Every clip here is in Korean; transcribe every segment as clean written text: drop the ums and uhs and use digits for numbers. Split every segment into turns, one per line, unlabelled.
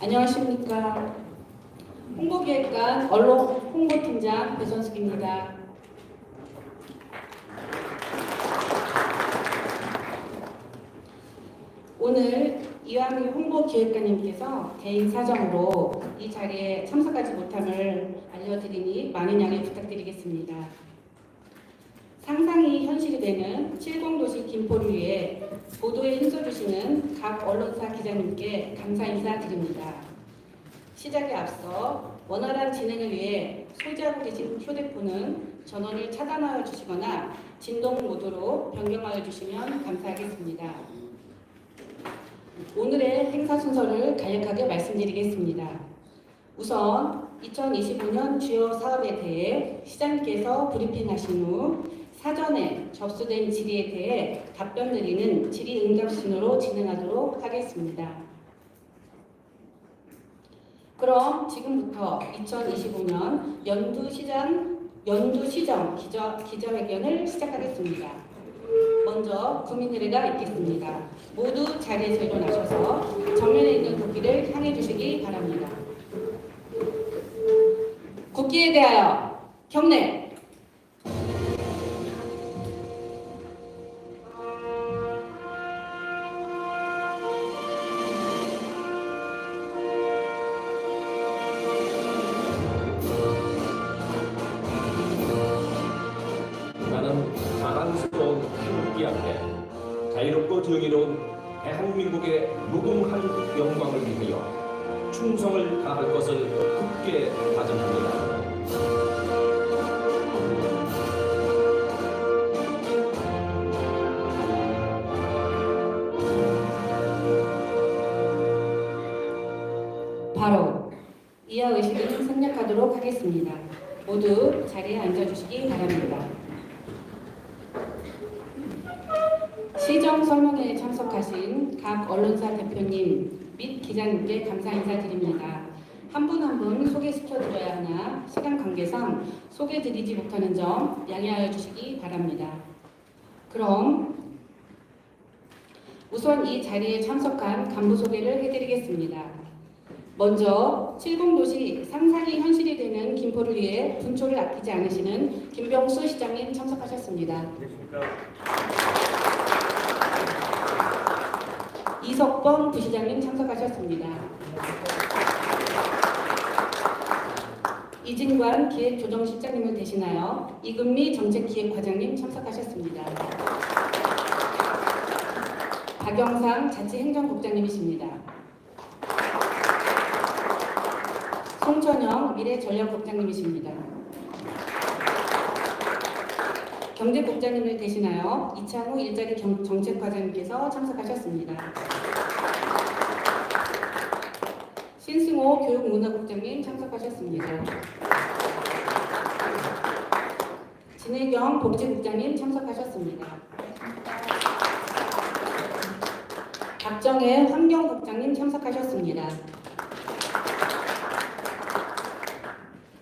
안녕하십니까. 홍보기획관 언론 홍보팀장 배선숙입니다. 오늘 이완희 홍보기획관님께서 개인 사정으로 이 자리에 참석하지 못함을 알려드리니 많은 양해 부탁드리겠습니다. 상상이 현실이 되는 70도시 김포를 위해 보도에 힘써주시는 각 언론사 기자님께 감사 인사드립니다. 시작에 앞서 원활한 진행을 위해 소지하고 계신 휴대폰은 전원을 차단하여 주시거나 진동 모드로 변경하여 주시면 감사하겠습니다. 오늘의 행사 순서를 간략하게 말씀드리겠습니다. 우선 2025년 주요 사업에 대해 시장님께서 브리핑하신 후 사전에 접수된 질의에 대해 답변 드리는 질의 응답 순으로 진행하도록 하겠습니다. 그럼 지금부터 2025년 연두시정 기자회견을 시작하겠습니다. 먼저 국민의례가 있겠습니다. 모두 자리에서 일어나셔서 정면에 있는 국기를 향해 주시기 바랍니다. 국기에 대하여 경례!
나는 자랑스러운 태극기 앞에 자유롭고 정의로운 대한민국의 무궁한 영광을 위하여 충성을 다할 것을 굳게 다짐합니다.
바로 이하 의식을 생략하도록 하겠습니다. 모두 자리에 앉아주시기 바랍니다. 시정 설명회에 참석하신 각 언론사 대표님 및 기자님께 감사 인사드립니다. 한 분 한 분 소개시켜드려야 하나 시간 관계상 소개드리지 못하는 점 양해하여 주시기 바랍니다. 그럼 우선 이 자리에 참석한 간부 소개를 해드리겠습니다. 먼저 70도시 상상이 현실이 되는 김포를 위해 분초를 아끼지 않으시는 김병수 시장님 참석하셨습니다. 이석범 부시장님 참석하셨습니다. 이진관 기획조정실장님을 대신하여 이금미 정책기획과장님 참석하셨습니다. 박영상 자치행정국장님이십니다. 송천영 미래전략국장님이십니다. 경제국장님을 대신하여 이창우 일자리 정책과장님께서 참석하셨습니다. 신승호 교육문화국장님 참석하셨습니다. 진혜경 복지국장님 참석하셨습니다. 박정혜 환경국장님 참석하셨습니다.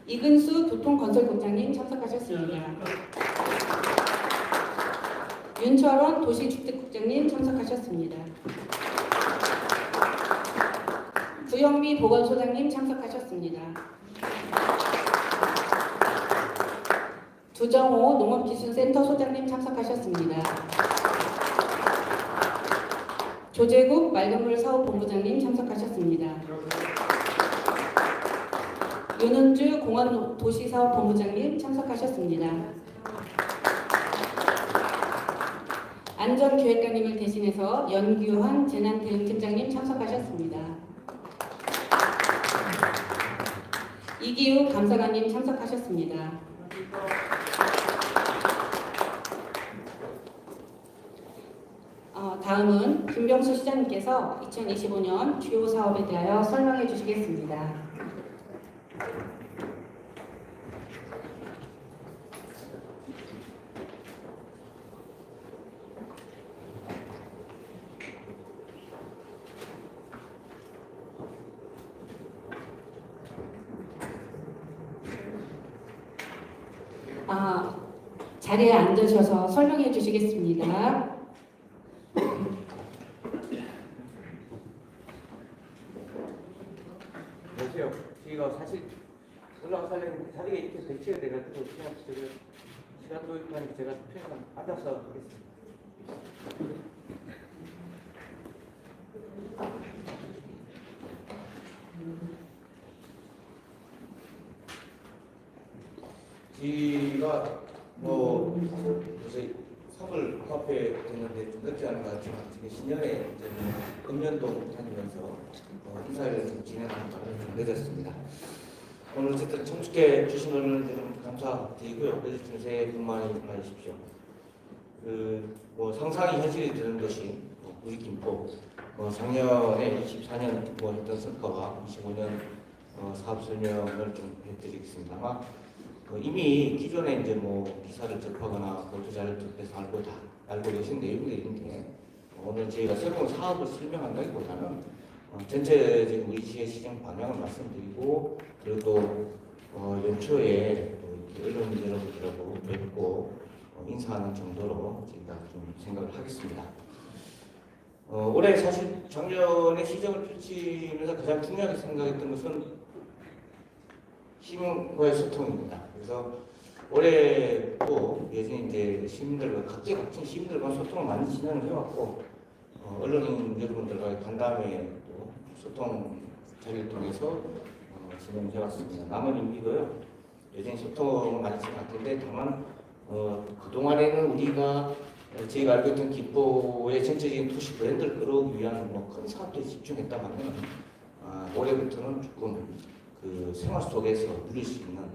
이근수 교통건설국장님 참석하셨습니다. 윤철원 도시주택국장님 참석하셨습니다. 구영미 보건소장님 참석하셨습니다. 두정호 농업기술센터 소장님 참석하셨습니다. 조재국 맑은물사업본부장님 참석하셨습니다. 윤은주 공원도시사업본부장님 참석하셨습니다. 안전기획관님을 대신해서 연규환 재난대응팀장님 참석하셨습니다. 이기우 감사관님 참석하셨습니다. 다음은 김병수 시장님께서 2025년 주요 사업에 대하여 설명해 주시겠습니다. 자리에 앉으셔서 설명해 주시겠습니다.
박살내는 자리에 이렇게 배치가 돼가지고 그냥 제가 시간 도입하니까 제가 표현 받아서 하겠습니다.
지가 뭐 요새 석을 코앞에 됐는데 좀 늦지 않은 것 같지만 지금 신년에 이제 뭐 금년도 다니면서 인사를 좀 진행하는 바람에 좀 늦었습니다. 오늘 어쨌든 청축해 주신 여러분 감사드리고요. 그래서 새해 복 많이 받으십시오. 뭐 상상이 현실이 되는 것이 우리 김포 작년에 24년 했던 성과와 25년 사업 설명을 좀 해드리겠습니다. 아마 이미 기존에 이제 기사를 접하거나 보도자를 접해서 알고 계신 내용들인데 오늘 저희가 새로운 사업을 설명한다기보다는 전체적인 우리 지역 시장 방향을 말씀드리고 그리고 또 연초에 또 언론 여러분들하고 뵙고 인사하는 정도로 저희가 좀 생각을 하겠습니다. 올해 사실 작년에 시정을 펼치면서 가장 중요하게 생각했던 것은 시민과의 소통입니다. 그래서 올해도 여전히 이제 시민들과 각계각층 시민들과 소통을 많이 진행을 해왔고 언론인 여러분들과의 간담회 또 소통 자리를 통해서 진행해왔습니다. 남은 임기도요 여전히 소통을 많이 진행할 텐데 다만 그동안에는 우리가 저희가 알고 있던 김포의 전체적인 도시 브랜드를 끌어오기 위한 큰 사업들에 집중했다면 올해부터는 조금 그 생활 속에서 누릴 수 있는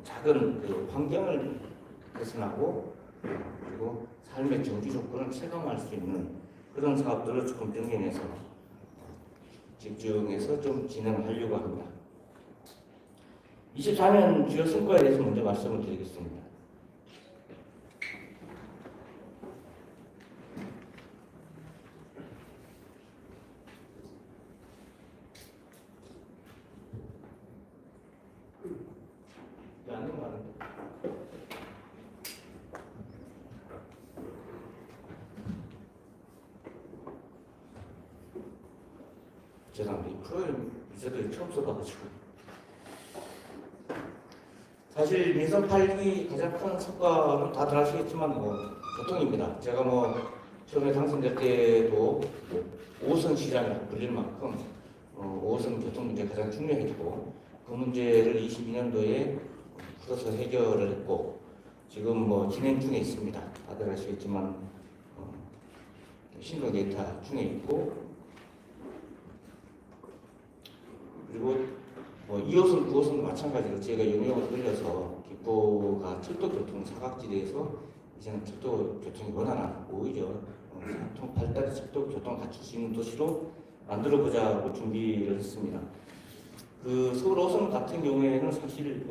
작은 그 환경을 개선하고 그리고 삶의 정기 조건을 체감할 수 있는 그런 사업들을 조금 병행해서 집중해서 좀 진행하려고 합니다. 24년 주요 성과에 대해서 먼저 말씀을 드리겠습니다. 죄송합니다. 이 프로그램 유저들이 처음 써봐가지고 사실 민선 8기 가장 큰 성과는 다들 아시겠지만 교통입니다. 제가 처음에 당선될 때도 5호선 시장이라고 불릴 만큼 5호선 교통 문제가 가장 중요했고 그 문제를 22년도에 풀어서 해결을 했고 지금 진행 중에 있습니다. 다들 아시겠지만 신도 데이터 중에 있고 그리고 2호선, 9호선도 마찬가지로 저희가 용역을 돌려서 김포가 철도교통 사각지대에서 이제는 철도교통이 원활한 오히려 교통 발달의 철도교통을 갖출 수 있는 도시로 만들어보자고 준비를 했습니다. 그 서울 5호선 같은 경우에는 사실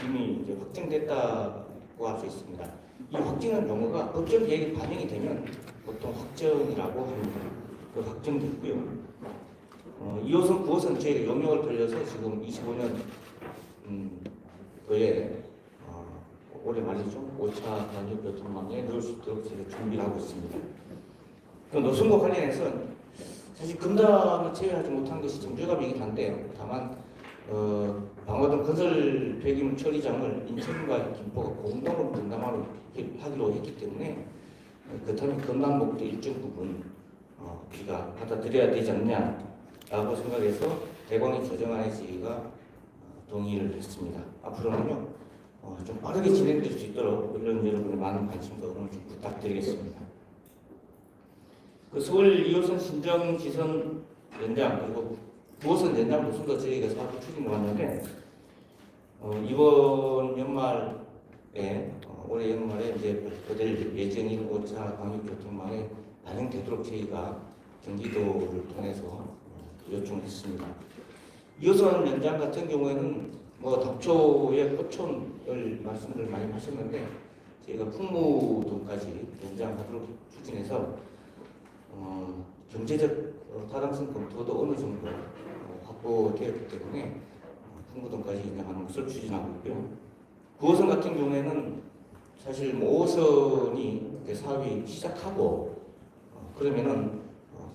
이미 이제 확정됐다고 할 수 있습니다. 이 확정은 용어가 법정 계획에 반영이 되면 보통 확정이라고 합니다. 그 확정됐고요. 2호선, 9호선 저희가 용역을 돌려서 지금 25년 도에 올해 말이죠. 5차 단일교통망에 넣을 수 있도록 저희가 준비를 하고 있습니다. 그 노선과 관련해서 사실 금담을 제외하지 못한 것이 정제감이긴 한데요. 다만 방화동 건설 폐기물 처리장을 인천과 김포가 공동으로 분담하기로 했기 때문에 그렇다면 금남목도 일정 부분 우리가 받아들여야 되지 않냐라고 생각해서 대광이 조정안에 저희가 동의를 했습니다. 앞으로는요 좀 빠르게 진행될 수 있도록 언론 여러분의 많은 관심과 응원 좀 부탁드리겠습니다. 그 서울 2호선 신정 지선 연장 그리고 9호선 연장 노선도 저희가 사업을 추진해 왔는데 이번 연말에 올해 연말에 이제 발표될 예정인 5차 광역교통망에 반영되도록 저희가 경기도를 통해서 요청을 했습니다. 2호선 연장 같은 경우에는 당초에 포천을 말씀을 많이 하셨는데 저희가 풍무동까지 연장하도록 추진해서 경제적 타당성 검토도 어느 정도 확보되었기 때문에 풍무동까지 연장하는 것을 추진하고 있고요. 9호선 같은 경우에는 사실 5호선이 사업이 시작하고 그러면은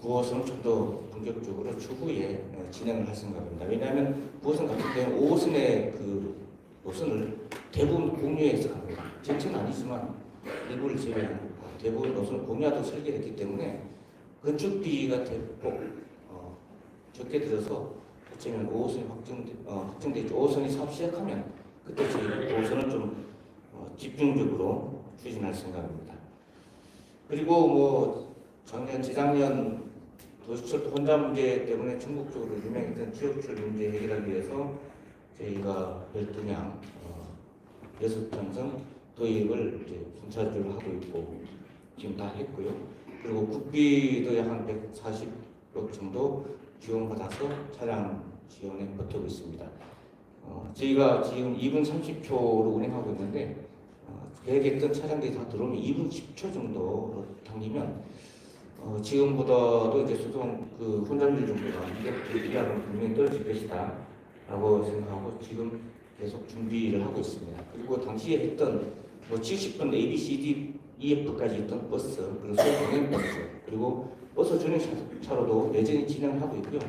9호선은 좀 더 본격적으로 추후에 진행을 할 생각입니다. 왜냐하면 9호선 같은 경우는 5호선의 그 노선을 대부분 공유해서 갑니다. 전체는 아니지만 일부를 제외한 대부분 노선을 공유하도록 설계했기 때문에 건축비가 대폭 적게 들어서 어쩌면 5호선이 확정되죠. 5호선이 사업 시작하면 그때 저희 5호선을 좀 집중적으로 추진할 생각입니다. 그리고 뭐 작년, 재작년 도시철도 혼잡 문제 때문에 전국적으로 유명했던 지역철 문제 해결하기 위해서 저희가 12량 6편성 도입을 이제 순차적으로 하고 있고 지금 다 했고요. 그리고 국비도 약 한 140억 정도 지원받아서 차량 지원에 버티고 있습니다. 저희가 지금 2분 30초로 운행하고 있는데 계획했던 차량들이 다 들어오면 2분 10초 정도로 당기면 지금보다도 이제 수동 그 혼잡률 정도가 이게 기대하는 분명히 떨어질 것이다라고 생각하고 지금 계속 준비를 하고 있습니다. 그리고 당시에 했던 뭐 70분 A, B, C, D, EF까지 있던 버스 그리고 소형공행 버스 그리고 버스 전용 차로도 여전히 진행하고 있고요.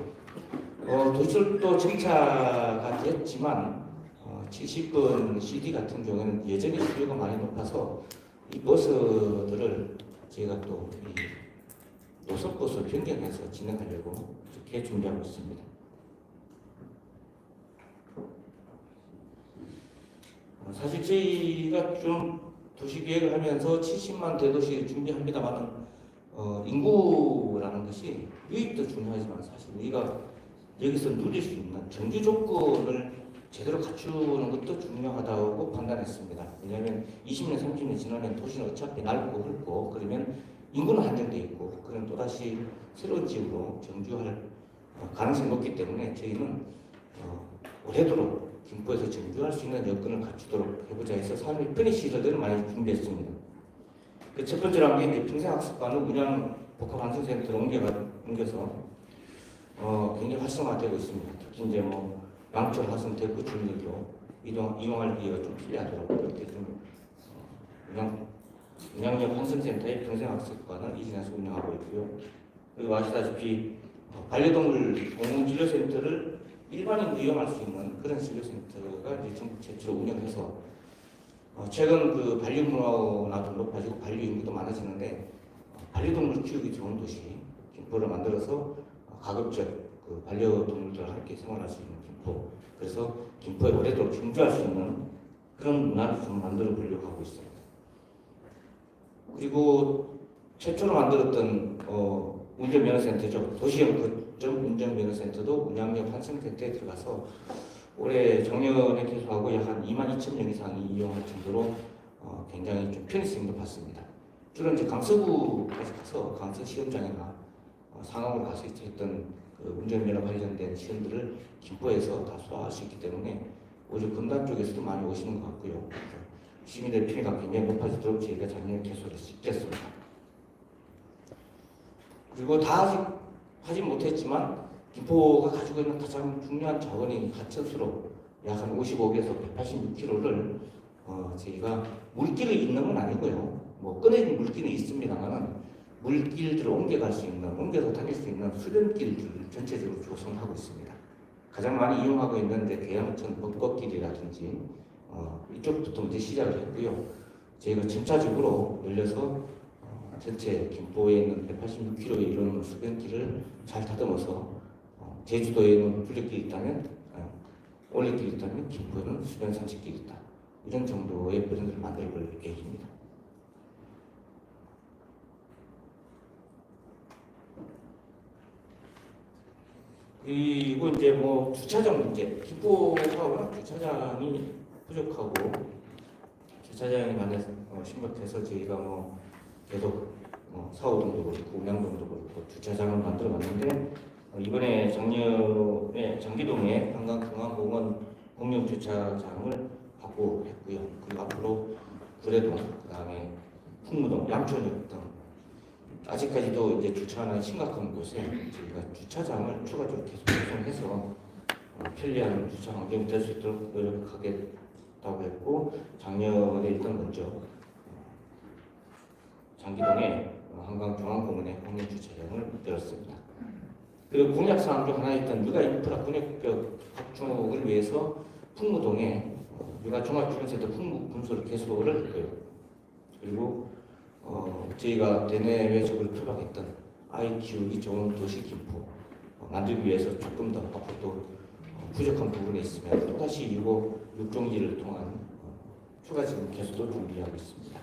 도시철도 정차가 됐지만 70분 CD 같은 경우는 여전히 수요가 많이 높아서 이 버스들을 저희가 또 노선버스 변경해서 진행하려고 이렇게 준비하고 있습니다. 사실 저희가 좀 도시계획을 하면서 70만 대도시 준비합니다만 인구라는 것이 유입도 중요하지만 사실 우리가 여기서 누릴 수 있는 정규 조건을 제대로 갖추는 것도 중요하다고 판단했습니다. 왜냐하면 20년, 30년 지나면 도시는 어차피 낡고 훑고 그러면 인구는 한정되어 있고 그럼 또다시 새로운 지역으로 정주할 가능성이 높기 때문에 저희는 오래도록 김포에서 정주할 수 있는 여건을 갖추도록 해보자 해서 삶의 편의 시설들을 많이 준비했습니다. 그 첫 번째로 한 게 평생학습관을 운영 복합환승센터로 옮겨서 굉장히 활성화되고 있습니다. 특히 이제 뭐 양철, 화성, 대구, 중리교 이용할 기회가 좀 필요하도록 그렇게 좀 운양역 환승센터의 평생학습관을 이전해서 운영하고 있고요. 그리고 아시다시피 반려동물 공공진료센터를 일반인도 이용할 수 있는 그런 진료센터가 이제 전국 최초로 운영해서 최근 그 반려문화도 높아지고 반려 인구도 많아지는데 반려동물 키우기 좋은 도시 김포를 만들어서 가급적 그 반려동물들과 함께 생활할 수 있는 김포 그래서 김포에 오래도록 정주할 수 있는 그런 문화를 좀 만들어 보려고 하고 있습니다. 그리고 최초로 만들었던 운전면허센터죠. 도시형 거점 운전면허센터도 운양역 환승센터에 들어가서 올해 작년에 개소하고 약 한 22,000명 이상이 이용할 정도로 굉장히 좀 편의성도 봤습니다. 주로 이제 강서구까지 가서 강서 시험장이나 상암으로 가서 했던 그 운전면허 관련된 시험들을 김포에서 다 수화할 수 있기 때문에 오히려 금단 쪽에서도 많이 오시는 것 같고요. 시민들의 편의가 굉장히 높아지도록 저희가 작년에 개소를 시켰습니다. 그리고 다 아직 하지 못했지만 김포가 가지고 있는 가장 중요한 자원인 하천수로 약 한 55개에서 186km를 저희가 물길을 잇는 건 아니고요. 뭐 꺼내진 물길은 있습니다만은 물길들을 옮겨갈 수 있는, 옮겨서 다닐 수 있는 수변길들을 전체적으로 조성하고 있습니다. 가장 많이 이용하고 있는데 대양천 벚꽃길이라든지 이쪽부터 이제 시작을 했고요. 저희가 점차적으로 열려서 전체 김포에 있는 186km에 이르는 수변길을 잘 다듬어서 제주도에 있는 둘레길이 있다면 올레길이 있다면 김포에는 수변 산책길이 있다. 이런 정도의 브랜드를 만들 계획입니다. 그리고 이제 뭐 주차장 문제, 김포가 워낙 주차장이 부족하고 주차장이 많이 심각해서 저희가 뭐 계속 사호동도 그렇고 운양동도 그렇고 주차장을 만들어 봤는데 이번에 작년에 장기동에 한강공원 공용 주차장을 확보했고요. 그리고 앞으로 구례동, 그다음에 풍무동, 양천역 등 아직까지도 이제 주차하는 심각한 곳에 저희가 주차장을 추가적으로 계속 조성해서 편리한 주차 환경이 될 수 있도록 노력하겠다고 했고 작년에 일단 먼저 장기동에 한강중앙공원에 공용 주차장을 열었습니다. 그리고 공약사항 중 하나였던 육아 인프라 군역벽 확충을 위해서 풍무동에 우리가 종합주민센터 풍국 분소를 개소를 할 거예요. 그리고 저희가 대내외 적으로 표방했던 아이 키우기 좋은 도시 김포 만들기 위해서 조금 더 앞으로 또 부족한 부분이 있으면 또다시 이거 육종기를 통한 추가적인 개소도 준비하고 있습니다.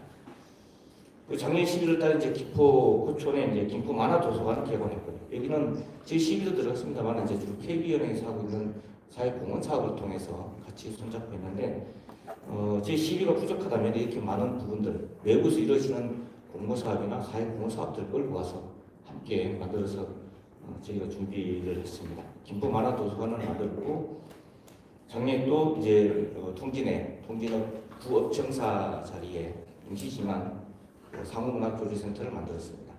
작년 11월 달에 이제 김포 고촌에 이제 김포 만화도서관을 개관했거든요. 여기는 제12도 들어갔습니다만 이제 주로 KB연행에서 하고 있는 사회공헌 사업을 통해서 같이 손잡고 있는데 제12가 부족하다면 이렇게 많은 부분들 외부에서 이루어지는 공모사업이나 사회공헌 사업들을 끌고 와서 함께 만들어서 저희가 준비를 했습니다. 김포 만화도서관을 만들고 작년에 또 이제 통진의 구업청사 자리에 임시지만 상호문화교류센터를 만들었습니다.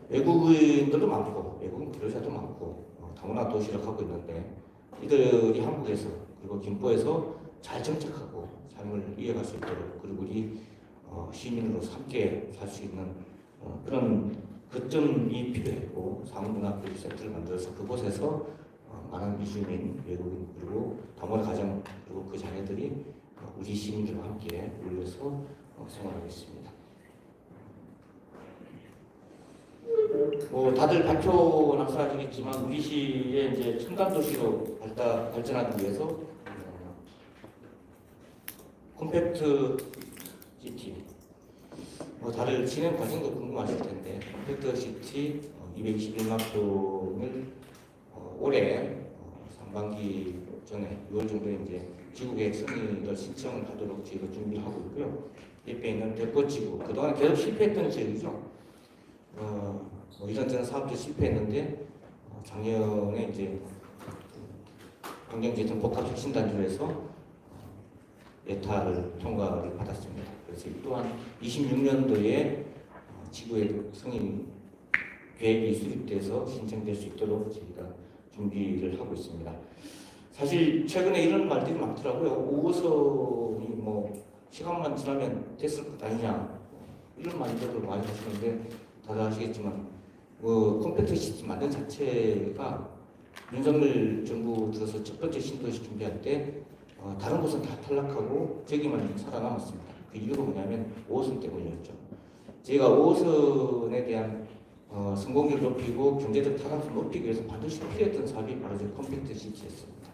외국인들도 많고 외국인 교류자도 많고 다문화 도시를 하고 있는데 이들이 한국에서 그리고 김포에서 잘 정착하고 삶을 이어갈 수 있도록 그리고 우리 시민으로서 함께 살 수 있는 그런 거점이 필요했고 상호문화교류센터를 만들어서 그곳에서 많은 이주민, 외국인 그리고 다문화 가정 그리고 그 자녀들이 우리 시민들과 함께 어울려서 생활하고 있습니다. 다들 발표는 항상 하시겠지만 우리 시의 이제 첨단 도시로 발전하기 위해서 컴팩트 시티 다들 진행 과정도 궁금하실 텐데 컴팩트 시티 221만 평을 올해 상반기 전에 6월 정도에 이제 지구계획 승인을 신청을 하도록 저희가 준비를 하고 있고요. 옆에 있는 대포지구 그동안 계속 실패했던 지역이죠. 이런저런 사업도 실패했는데 작년에 이제 환경재정 복합혁신단지로해서 예타를 통과를 받았습니다. 그래서 이 또한 26년도에 지구의 승인 계획이 수립돼서 신청될 수 있도록 저희가 준비를 하고 있습니다. 사실 최근에 이런 말들이 많더라고요. 5호선이 시간만 지나면 됐을 것 아니냐 이런 말들도 많이 하시는데 다들 아시겠지만 컴팩트 시티 만든 자체가 윤석열 정부 들어서 첫 번째 신도시 준비할 때 다른 곳은 다 탈락하고 저기만 살아남았습니다. 그 이유가 뭐냐면 5호선 때문이었죠. 저희가 5호선에 대한 성공률을 높이고 경제적 타당성을 높이기 위해서 반드시 필요했던 사업이 바로 컴팩트 시티였습니다.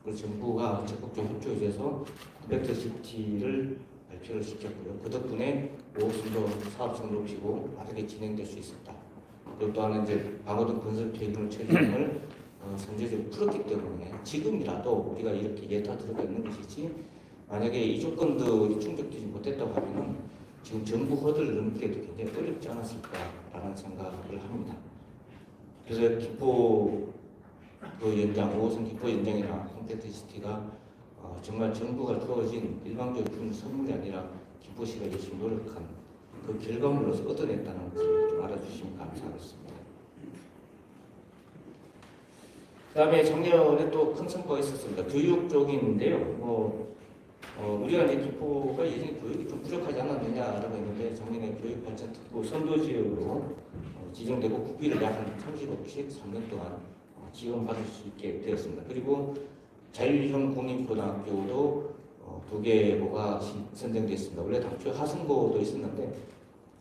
그래서 정부가 적극적으로 협조해서 컴팩트 시티를 발표를 시켰고요. 그 덕분에 5호선도 사업성을 높이고 빠르게 진행될 수 있었다. 그리고 또 하나 이제 방어등 건설 폐기물 처리를 선제적으로 풀었기 때문에 지금이라도 우리가 이렇게 예타 들어가 있는 것이지 만약에 이 조건들이 충족되지 못했다고 하면은 지금 정부 허들을 넘기기도 굉장히 어렵지 않았을까라는 생각을 합니다. 그래서 김포 연장, 5호선 김포 연장이나 컴팩트 시티가 정말 정부가 주어진 일방적인 선물이 아니라 김포시가 열심히 노력한 그 결과물로서 얻어냈다는 것을 좀 알아주시면 감사하겠습니다. 그 다음에 작년에 또 큰 성과가 있었습니다. 교육 쪽인데요. 우리가 이제 김포가 예전에 교육이 좀 부족하지 않았느냐라고 했는데 작년에 교육발전특구 선도지역으로 지정되고 국비를 약 한 30억씩 3년 동안 지원받을 수 있게 되었습니다. 그리고 자율형 공립고등학교도 2개가 선정됐습니다. 원래 당초 하성고도 있었는데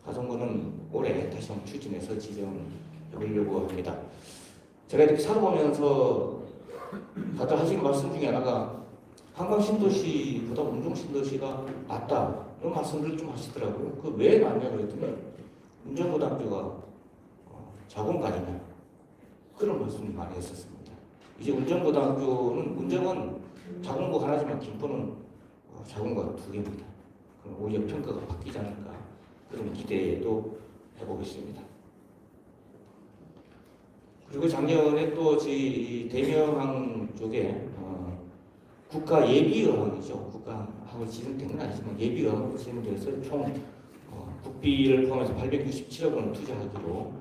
하성고는 올해 다시 한번 추진해서 지정해보려고 합니다. 제가 이렇게 살아보면서 다들 하시는 말씀 중에 하나가 한강신도시보다 운정신도시가 낫다 이런 말씀을 좀 하시더라고요. 그 왜 낫냐 그랬더니 운정고등학교가 자공관이냐 그런 말씀을 많이 했었습니다. 이제 운정고등학교는 운정은 자공고 하나지만 김포는 자공고가 2개입니다. 그럼 오히려 평가가 바뀌지 않을까 그런 기대도 해보겠습니다. 그리고 작년에 또 저희 대명항 쪽에 국가 예비어항이죠. 국가항을 지정된 건 아니지만 예비어항으로 지정돼서 총 국비를 포함해서 867억 원을 투자하기로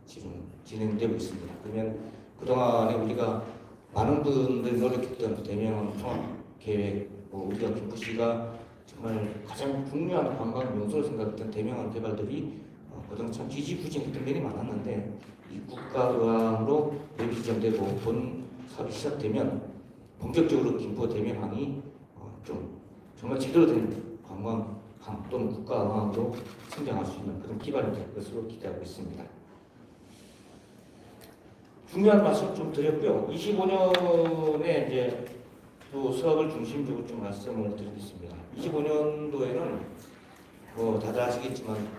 지금 진행되고 있습니다. 그러면 그동안에 우리가 많은 분들이 노력했던 대명항 통합계획, 우리가 김포시가 정말 가장 중요한 관광 명소로 생각했던 대명항 개발들이 그동안 참 지지부진했던 면이 많았는데 이 국가의항으로 예비 지정되고 본 사업이 시작되면 본격적으로 김포 대명항이 좀 정말 제대로 된 관광 또는 국가항으로 성장할 수 있는 그런 기반이 될 것으로 기대하고 있습니다. 중요한 말씀 좀 드렸고요. 25년에 이제 또 사업을 중심적으로 좀 말씀을 드리겠습니다. 25년도에는 다들 아시겠지만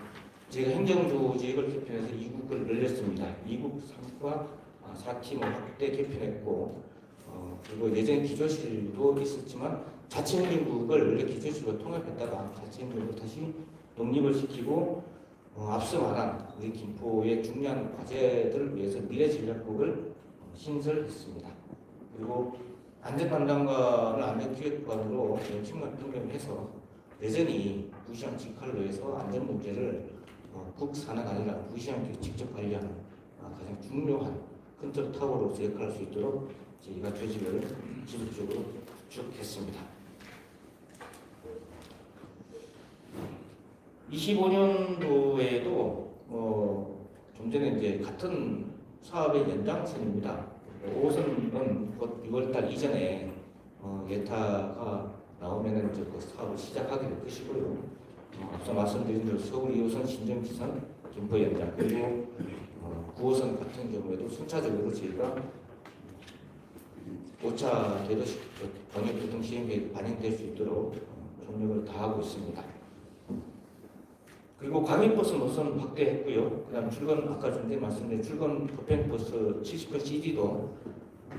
제가 행정조직을 개편해서 2국을 늘렸습니다. 2국 3과 4팀을 확대 개편했고 그리고 예전 기조실도 있었지만 자치행정국을 원래 기조실로 통합했다가 자치행정국을 다시 독립을 시키고 앞서 말한 우리 김포의 중요한 과제들을 위해서 미래전략국을 신설했습니다. 그리고 안전담당관을 안전기획관으로 연칭을 변경해서 여전히 부시장 직할로에서 안전 문제를 국산하가 아니라 부시장이 직접 관리하는 가장 중요한 컨트롤 타워로서 역할할 수 있도록 저희가 조직을 지속적으로 구축했습니다. 25년도에도 좀 전에 이제 같은 사업의 연장선입니다. 5호선은 곧 6월달 이전에 예타가 나오면은 그 사업을 시작하게 될 것이고요. 앞서 말씀드린 대로 서울 2호선 신정지선 김포 연장 그리고 9호선 같은 경우에도 순차적으로 저희가 5차 대도시 광역교통 시행계획 반영될 수 있도록 전력을 다하고 있습니다. 그리고 광역버스 노선 확대했고요. 그다음 출근 아까 전에 말씀드린 출근 급행버스 70번 CD도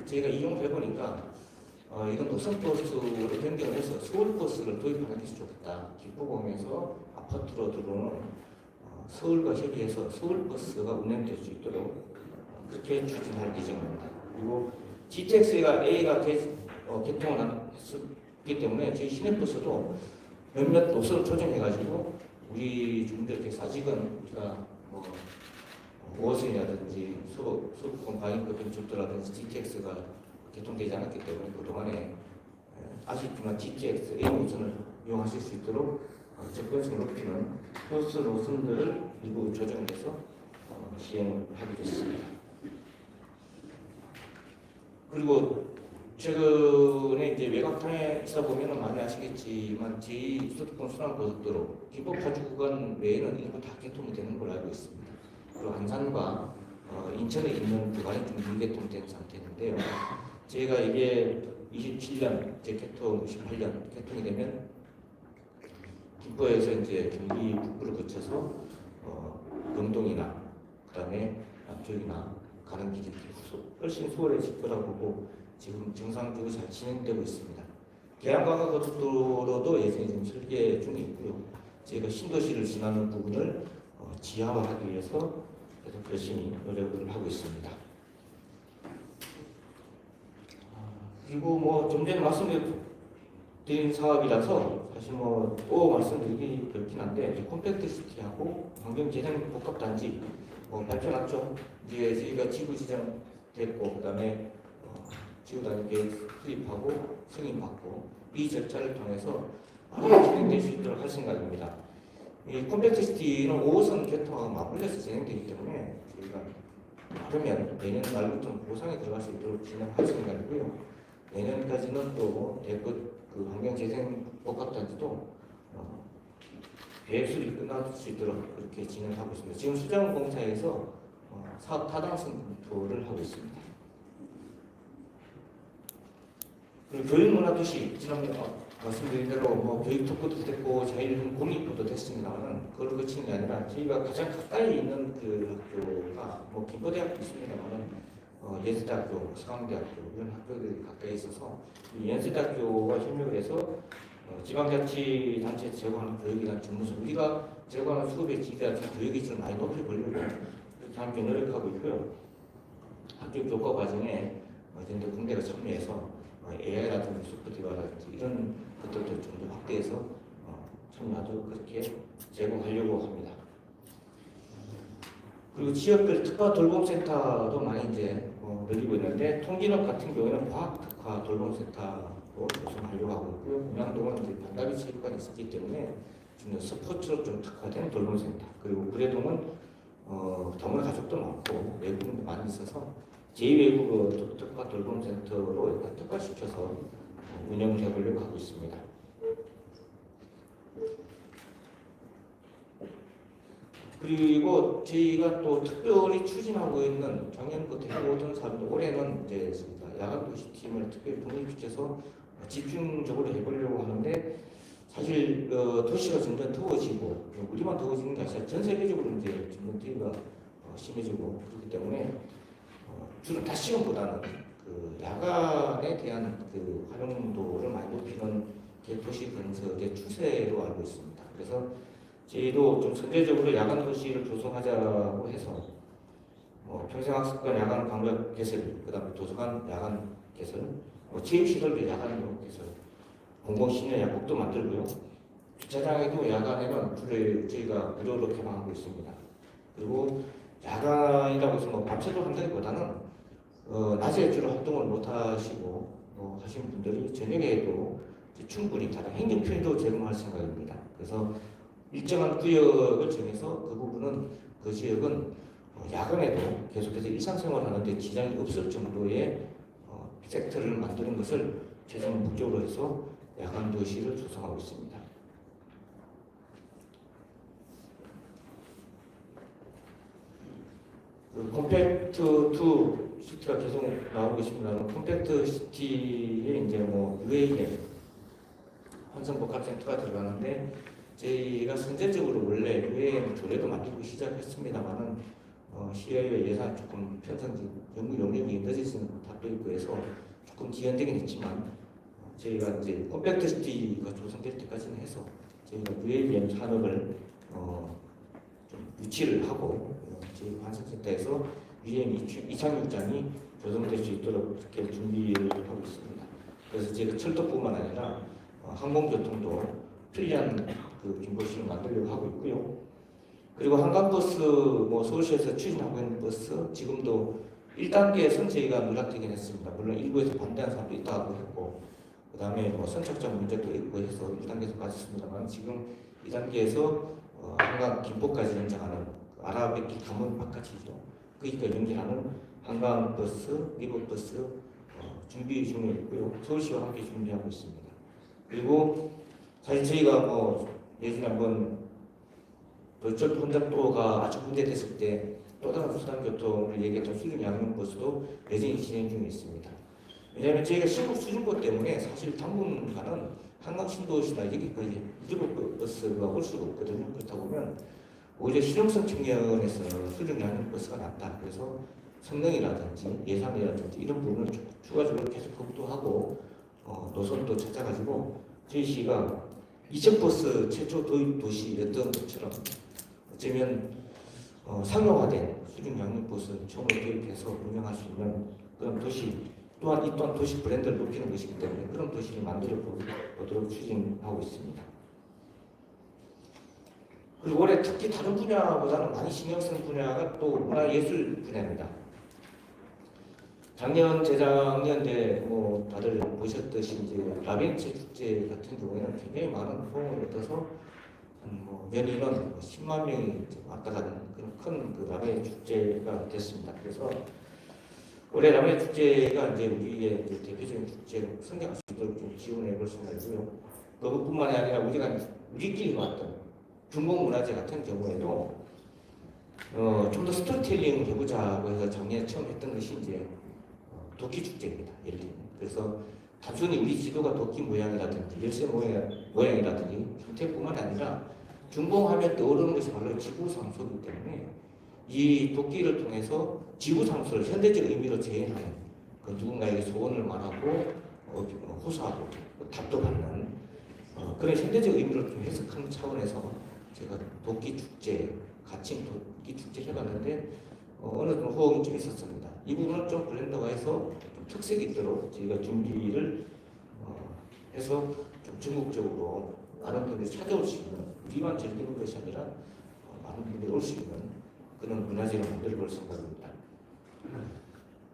저희가 이용해 보니까 이건 노선버스로 변경을 해서 서울버스를 도입하는 게 좋겠다. 김포공에서 아파트로 들어오는 서울과 협의해서 서울버스가 운행될 수 있도록 그렇게 추진할 예정입니다. 그리고 GTX가 A가 개통을 했기 때문에 저희 시내버스도 몇몇 노선을 조정해가지고 우리 주민들께서 아직은 우리가 5호선이라든지 수도권 광역급 변축도라든지 GTX가 개통되지 않았기 때문에 그동안에 아쉽지만 GTX A 노선을 이용하실 수 있도록 접근성을 높이는 버스 노선들을 일부 조정해서 시행을 하게 됐습니다. 그리고 최근에 이제 외곽탕에 있어 보면은 많이 아시겠지만 제2수도권 순환고속도로 김포 파주 구간 외에는 일부 다 개통이 되는 걸로 알고 있습니다. 그리고 안산과 인천에 있는 구간이 좀 미개통된 상태인데요. 저희가 이게 27년 개통, 28년 개통이 되면 김포에서 이제 경기 북부를 거쳐서 영동이나 그다음에 남쪽이나 가는 길이 훨씬 수월해질 거라고 보고 지금 정상적으로 잘 진행되고 있습니다. 계양광역고속도로도 예전에 지금 설계 중에 있고요. 저희가 신도시를 지나는 부분을 지하화하기 위해서 계속 열심히 노력을 하고 있습니다. 그리고 좀 전에 말씀드린 사업이라서 사실 또 말씀드리기 그렇긴 한데 컴팩트시티하고 환경재생 복합단지 발표났죠. 이제 저희가 지구 지정 됐고 그다음에 지구단위 계획 수립하고 승인받고 이 절차를 통해서 진행될 수 있도록 할 생각입니다. 이 컴팩트시티는 5호선 개통하고 맞물려서 진행되기 때문에 저희가 빠르면 내년 말부터 보상에 들어갈 수 있도록 진행할 생각이고요. 내년까지는 또 대구 그 환경재생 복합단지도 계획 수립이 끝날 수 있도록 그렇게 진행하고 있습니다. 지금 수자원공사에서 사업 타당성 검토를 하고 있습니다. 그리고 교육문화도시 지난번에 말씀드린 대로 교육 특구도 됐고 자율 공익부도 됐습니다만은 그걸 거치는 게 아니라 저희가 가장 가까이 있는 그 학교가 김포대학도 있습니다만은 연세대학교, 서강대학교 이런 학교들이 가까이 있어서 이 연세대학교와 협력을 해서 지방자치단체 제공하는 교육이나 전문성 우리가 제공하는 수급의 질이나 교육의 질을 많이 높여보려고 이렇게 함께 노력하고 있고요. 학교 교과 과정에 현대 군대가 참여해서 AI라든지 소프트웨어라든지 이런 것들도 좀 더 확대해서 참여하도록 그렇게 제공하려고 합니다. 그리고 지역별 특화 돌봄센터도 많이 이제 늘리고 있는데 통진업 같은 경우에는 과학 특화 돌봄센터로 조성하려고 하고 있고요. 분양동은 이제 반다비 체육관이 있었기 때문에 좀 스포츠로 좀 특화된 돌봄센터 그리고 구례동은 더불어 가족도 많고 외국인도 많이 있어서 제2외국 특화 돌봄센터로 특화시켜서 운영을 해보려고 하고 있습니다. 그리고 저희가 또 특별히 추진하고 있는 작년부터 해오던 사업인데 올해는 이제 저희가 야간도시팀을 특별히 독립시켜서 집중적으로 해보려고 하는데 사실 도시가 점점 더워지고 우리만 더워지는 게 아니라 전 세계적으로 이제 점점 더위가 심해지고 그렇기 때문에 주로 낮 시간보다는 그 야간에 대한 그 활용도를 많이 높이는 게 도시 건설의 추세로 알고 있습니다. 그래서 저희도 좀 선제적으로 야간 도시를 조성하자고 해서 평생학습관 야간 방역 개설, 그다음에 도서관 야간 개설, 체육시설도 야간으로 개설, 공공신년 약국도 만들고요. 주차장에도 야간에는 불을 저희가 무료로 개방하고 있습니다. 그리고 야간이라고 해서 밤새도록 한다기보다는 낮에 주로 활동을 못 하시고 하시는 분들이 저녁에도 충분히 다른 행정편도 제공할 생각입니다. 그래서 일정한 구역을 정해서 그 부분은 그 지역은 야간에도 계속해서 일상생활하는데 지장이 없을 정도의 섹터를 만드는 것을 최종 목적으로 해서 야간 도시를 조성하고 있습니다. 컴팩트 투 시티가 계속 나오고 있습니다만 컴팩트 시티에 이제 UAM 환성복합센터가 들어가는데 저희가 선제적으로 원래 UAM 조례도 만들고 시작했습니다만은 시의회 예산 조금 편성지 연구 용역이 늦어지는 답도 있고 해서 조금 지연되긴 했지만 저희가 이제 컴팩트 시티가 조성될 때까지는 해서 저희가 UAM 산업을 좀 유치를 하고 저희 환성센터에서 UAM 이착륙장이 조성될 수 있도록 그렇게 준비를 하고 있습니다. 그래서 저희가 철도뿐만 아니라 항공교통도 편리한 그 김포시를 만들려고 하고 있고요. 그리고 한강버스 서울시에서 추진하고 있는 버스 지금도 1단계에서는 저희가 누락되긴 했습니다. 물론 일부에서 반대하는 사람도 있다고 했고 그 다음에 선착장 문제도 있고 해서 1단계에서 빠졌습니다만 지금 2단계에서 한강 김포까지 연장하는 아라뱃길 가문 바깥이죠. 그러니까 연결하는 한강버스, 리버버스 준비 중에 있고요. 서울시와 함께 준비하고 있습니다. 그리고 사실 저희가 예전에 한번 도철 혼잡도가 아주 문제됐을 때 또 다른 수단교통을 얘기했던 수중 양용버스도 여전히 진행 중에 있습니다. 왜냐하면 저희가 신곡 수준고 때문에 사실 당분간은 한강 신도시나 여기까지 리버버스가 올 수가 없거든요. 그렇다 보면 오히려 실용성 측면에서 수중 양용버스가 낫다. 그래서 성능이라든지 예산이라든지 이런 부분을 추가적으로 계속 검토하고 노선도 찾아가지고 저희 시가 이천버스 최초 도입 도시였던 것처럼 어쩌면 상용화된 수중 양육버스 총을 도입해서 운영할 수 있는 그런 도시 또한 이 또한 도시 브랜드를 높이는 것이기 때문에 그런 도시를 만들어 보도록 추진하고 있습니다. 그리고 올해 특히 다른 분야보다는 많이 신경 쓴 분야가 또 문화예술 분야입니다. 작년, 재작년 다들 보셨듯이 이제 라벤체 축제 같은 경우에는 굉장히 많은 호응을 얻어서 연인은 10만 명이 왔다 가는 그런 큰 라벤 축제가 됐습니다. 그래서 올해 라벤 축제가 이제 우리의 이제 대표적인 축제로 성장할 수 있도록 좀 지원해 볼 생각이고요. 그것뿐만이 아니라 우리끼리 왔던 중국 문화재 같은 경우에도 좀 더 스토리텔링 해보자고 해서 작년에 처음 했던 것이 이제 도끼 축제입니다. 예를 들면 그래서 단순히 우리 지도가 도끼 모양이라든지 열쇠 모양이라든지 형태뿐만 아니라 중공하면 떠오르는 것이 바로 지구 상소이기 때문에 이 도끼를 통해서 지구 상소를 현대적 의미로 재현하는 그 누군가에게 소원을 말하고 호소하고 답도 받는 그런 현대적 의미를 좀 해석하는 차원에서 제가 도끼 축제, 가칭 도끼 축제 해봤는데 어느 정도 호응이 좀 있었습니다. 이 부분은 좀 블렌더화해서 좀 특색이 있도록 저희가 준비를 해서 좀 전국적으로 많은 분들이 찾아올 수 있는 우리만 즐기는 것이 아니라 많은 분들이 올 수 있는 그런 문화재를 만들어 볼 생각입니다.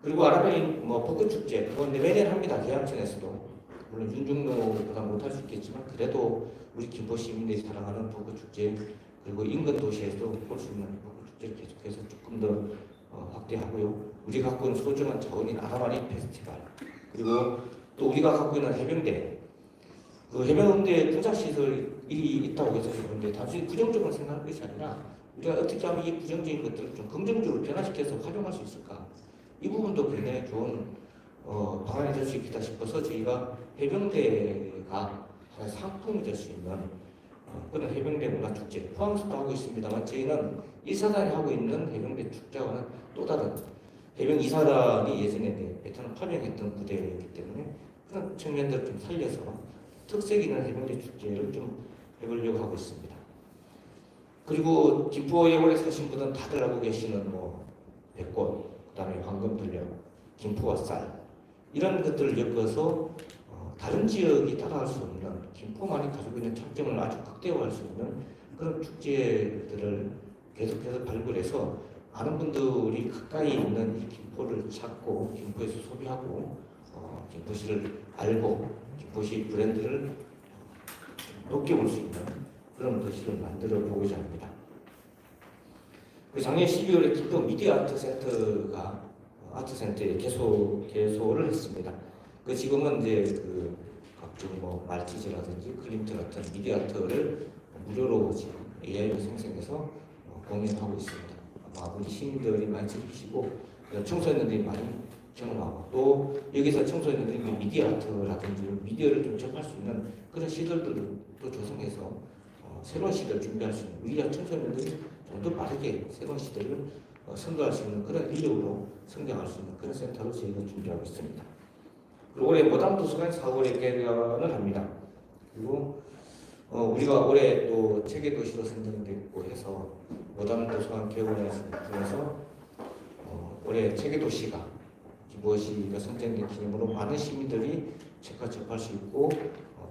그리고 아랍인 벚꽃 축제 그건 매년 합니다. 계양천에서도 물론 윤중로보다 못할 수 있겠지만 그래도 우리 김포 시민들이 사랑하는 벚꽃 축제 그리고 인근 도시에서도 볼 수 있는 벚꽃 축제를 계속해서 조금 더 확대하고요. 우리가 갖고 있는 소중한 자원인 아라마린 페스티벌 그리고 또 우리가 갖고 있는 해병대 그 해병대 군사시설이 있다고 해서 그런데 단순히 부정적으로 생각할 것이 아니라 우리가 어떻게 하면 이 부정적인 것들을 좀 긍정적으로 변화시켜서 활용할 수 있을까? 이 부분도 굉장히 좋은 방안이 될 수 있겠다 싶어서 저희가 해병대가 하나의 상품이 될 수 있는 그런 해병대 문화축제 포항에서도 하고 있습니다만 저희는 1사단이 하고 있는 해병대 축제와는 또 다른 해병 2사단이 예전에 베트남 파병했던 부대이기 때문에 그런 측면들을 좀 살려서 특색 있는 해병대 축제를 좀 해보려고 하고 있습니다. 그리고 김포에 오래 사신 분은 다들 알고 계시는 뭐 백꽃, 그다음에 황금들녘, 김포와 쌀 이런 것들을 엮어서 다른 지역이 따라할 수 없는 김포만이 가지고 있는 장점을 아주 극대화할 수 있는 그런 축제들을 계속해서 발굴해서 많은 분들이 가까이 있는 이 김포를 찾고 김포에서 소비하고 김포시를 알고 김포시 브랜드를 높게 볼 수 있는 그런 도시를 만들어 보고자 합니다. 작년 12월에 김포 미디어 아트 센터가 아트센터에 개소를 했습니다. 지금은 이제 각종 뭐 말티즈라든지 클림트 같은 미디어 아트를 무료로 지금 AI로 생성해서 공연하고 있습니다. 아마 우리 시민들이 많이 즐기시고 청소년들이 많이 경험하고 또 여기서 청소년들이 미디어 아트라든지 미디어를 좀 접할 수 있는 그런 시설들도 조성해서 새로운 시대를 준비할 수 있는 우리가 청소년들이 좀 더 빠르게 새로운 시대를 선도할 수 있는 그런 인력으로 성장할 수 있는 그런 센터로 저희가 준비하고 있습니다. 그리고 올해 모담도서관 4월에 개관을 합니다. 그리고 우리가 올해 또 체계도시로 선정됐고 해서 모담도서관 개관을 통해서 올해 체계도시가 김포시가 선정된 기념으로 많은 시민들이 책과 접할 수 있고